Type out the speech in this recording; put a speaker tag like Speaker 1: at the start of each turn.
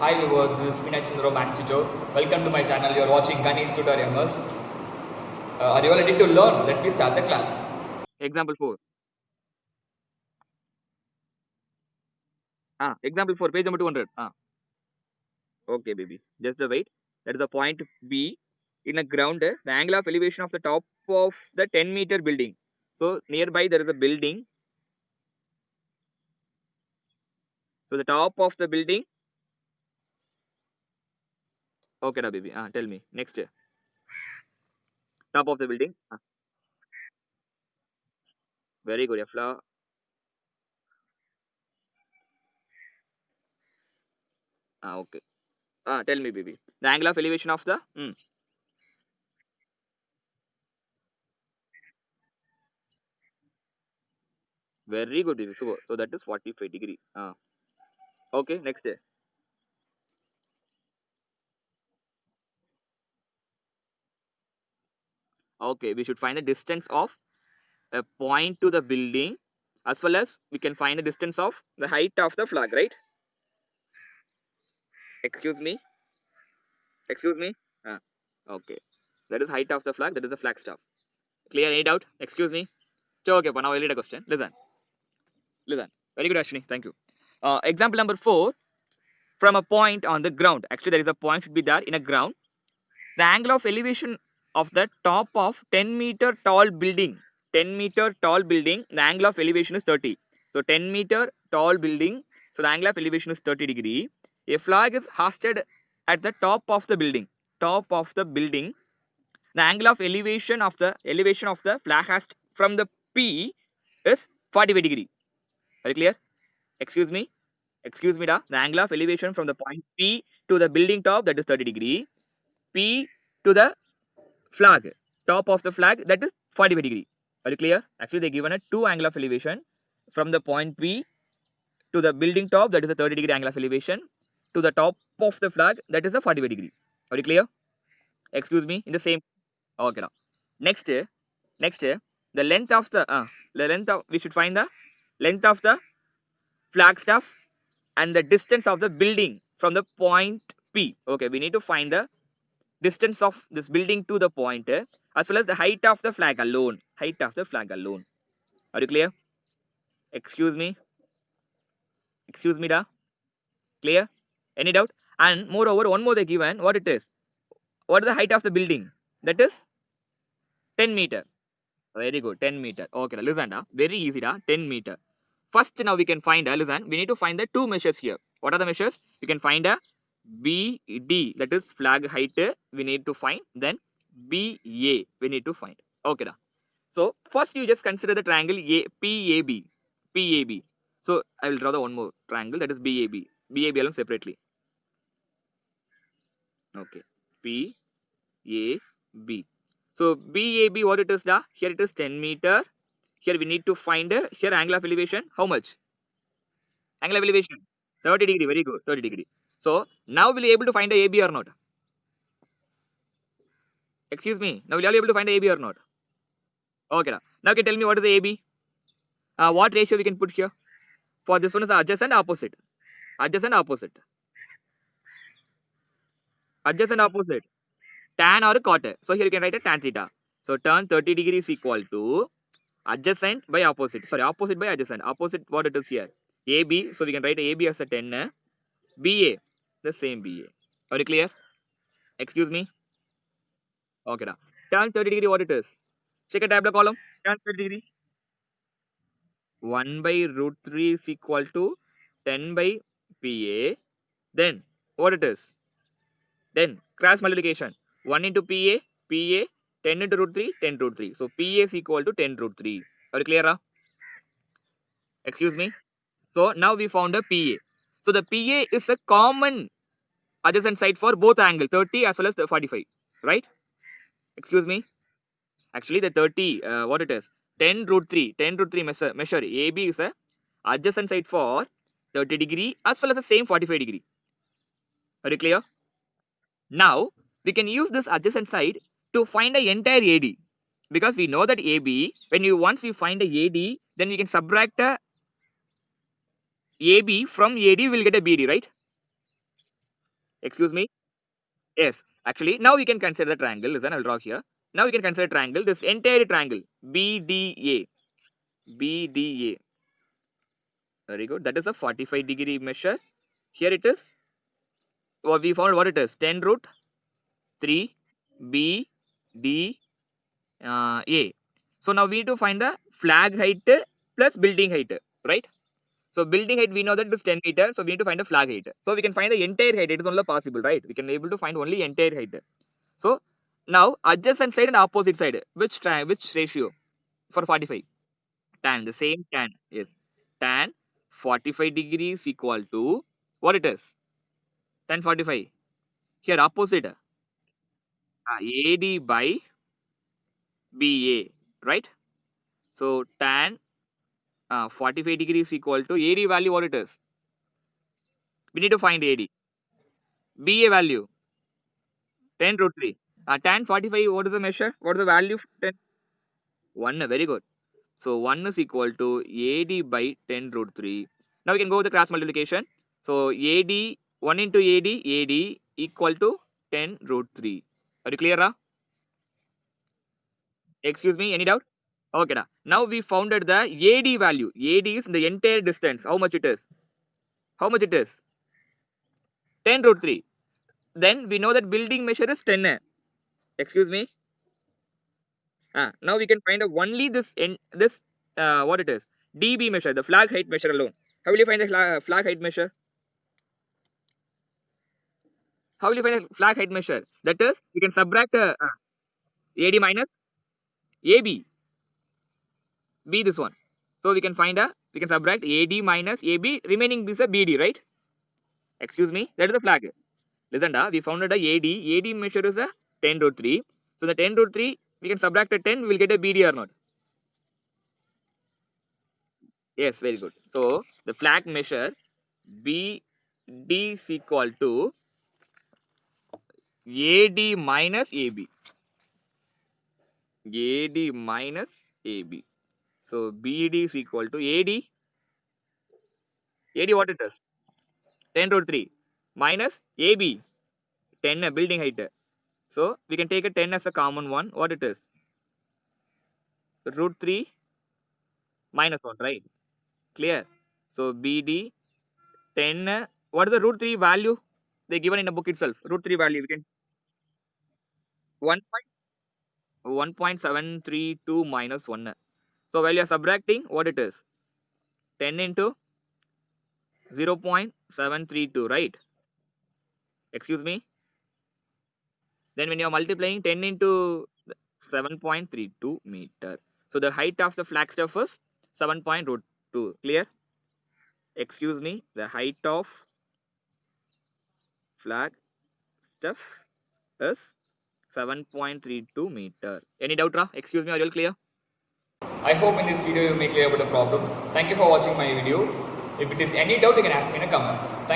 Speaker 1: Hi viewers, this is Meenakshi Chandra Maxito. Welcome to my channel. You are watching Ganesh Tutorials. Are you all ready to learn? Let me start the class.
Speaker 2: Example 4. Example 4, page number 200. Okay, baby. Just the wait. That is the point B. In a ground, the angle of elevation of the top of the 10-meter building. So, nearby there is a building. So, the top of the building. Okay, da, baby. Tell me. Next. Top of the building. Very good. Afla. Okay. Tell me, baby. The angle of elevation of the. Very good, baby. So that is 45 degree. Okay, next. Okay, we should find the distance of a point to the building, as well as we can find the distance of the height of the flag, right? Excuse me. Excuse me. Ah, okay. That is height of the flag. That is the flag staff. Clear? Any doubt? Excuse me. So, okay, but now I'll read a question. Listen. Listen. Very good, Ashwini. Thank you. Example number 4. From a point on the ground. Actually, there is a point should be there in a ground. The angle of elevation of the top of 10-meter tall building. 10-meter tall building. The angle of elevation is 30. So 10-meter tall building. So the angle of elevation is 30 degree. A flag is hoisted at the top of the building. Top of the building. The angle of elevation of the flag hoist from the P is 45 degree. Very clear? Excuse me. Excuse me, da. The angle of elevation from the point P to the building top, that is 30 degree. P to the flag, top of the flag, that is 45 degree. Are you clear? Actually, they given a two angle of elevation from the point P to the building top, that is a 30 degree angle of elevation, to the top of the flag, that is a 45 degree. Are you clear? Excuse me. In the same. Okay, now next, the length of the length of, we should find the length of the flag staff and the distance of the building from the point P. Okay, we need to find the distance of this building to the point, as well as the height of the flag alone. Height of the flag alone. Are you clear? Excuse me. Excuse me, da. Clear? Any doubt? And moreover, one more they given. What it is? What is the height of the building? That is 10 meter. Very good. 10 meter. Okay, listen, da. Very easy, da. 10 meter. First, now we can find, listen, we need to find the two measures here. What are the measures? We can find a BD, that is flag height, we need to find. Then BA, we need to find. Okay, da. So first you just consider the triangle PAB. PAB. So I will draw the one more triangle, that is BAB. BAB alone separately. Okay. PAB. So BAB, what it is, da? Here it is 10 meter. Here we need to find here angle of elevation. How much? Angle of elevation 30 degree. Very good. 30 degree. So now will you able to find a AB or not? Excuse me. Now will you able to find a AB or not? Okay. Now can you tell me what is the AB? What ratio we can put here? For this one is adjacent opposite. Adjacent opposite. Adjacent opposite. Tan or cot. So here you can write a tan theta. So tan 30 degrees equal to adjacent by opposite. Sorry, opposite by adjacent. Opposite what it is here? AB. So we can write AB as a 10. BA. The same BA. Are you clear? Excuse me. Okay. Tan 30 degree what it is? Check a tabular column. Tan 30 degree. 1 by root 3 is equal to 10 by PA. Then what it is? Then cross multiplication. 1 into PA, 10 into root 3, 10 root 3. So PA is equal to 10 root 3. Are you clear? Excuse me. So now we found a PA. So the PA is a common adjacent side for both angle 30 as well as the 45. Right? Excuse me. Actually the 30, what it is? 10 root 3. 10 root 3 measure. AB is a adjacent side for 30 degree as well as the same 45 degree. Are you clear? Now we can use this adjacent side to find the entire AD, because we know that AB, when you once we find the AD, then we can subtract the AB from AD, will get a BD, right? Excuse me. Yes. Actually, now we can consider the triangle. Listen, I'll draw here. Now we can consider triangle. This entire triangle BDA. BDA. Very good. That is a 45-degree measure. Here it is. Well, we found what it is. 10 root 3 B D A. So now we need to find the flag height plus building height, right? So building height we know that it is 10 meters. So we need to find the flag height. So we can find the entire height. It is only possible, right? We can able to find only entire height. So now adjacent side and opposite side. Which ratio for 45? Tan. The same tan. Yes. Tan 45 degrees equal to what it is? Tan 45. Here opposite. AD by BA, right? So tan 45 degrees equal to AD value what it is? We need to find AD. BA value 10 root 3. Tan 45 what is the measure? What is the value? 10? 1. Very good. So 1 is equal to AD by 10 root 3. Now we can go with the cross multiplication. So AD 1 into AD equal to 10 root 3. Are you clear? Excuse me, any doubt? Okay, now we founded the AD value. AD is the entire distance. How much it is? How much it is? 10 root 3. Then we know that building measure is 10. Excuse me. Now we can find out only this what it is? DB measure, the flag height measure alone. How will you find the flag height measure? How will you find a flag height measure? That is, we can subtract AD minus AB. B this one. So we can subtract AD minus AB. Remaining is a BD, right? Excuse me. That is the flag. Listen, we found a AD. AD measure is a 10 root 3. So the 10 root 3, we can subtract a 10. We will get a BD or not? Yes, very good. So the flag measure BD is equal to AD minus AB. AD minus AB. So BD is equal to AD. AD what it is? 10 root 3 minus AB 10 building height. So we can take a 10 as a common one. What it is? Root 3 minus 1, right? Clear. So BD 10. What is the root 3 value? They given in the book itself. Root 3 value we can 1.732 minus 1. So while you are subtracting, what it is? 10 into 0.732, right? Excuse me. Then when you are multiplying 10 into 7.32 meter. So the height of the flag staff is 7.2. Clear? Excuse me. The height of flag staff is 7.32 meter. Any doubt, Ra? Excuse me, are you all clear?
Speaker 1: I hope in this video you may clear about the problem. Thank you for watching my video. If it is any doubt, you can ask me in a comment. Thank you.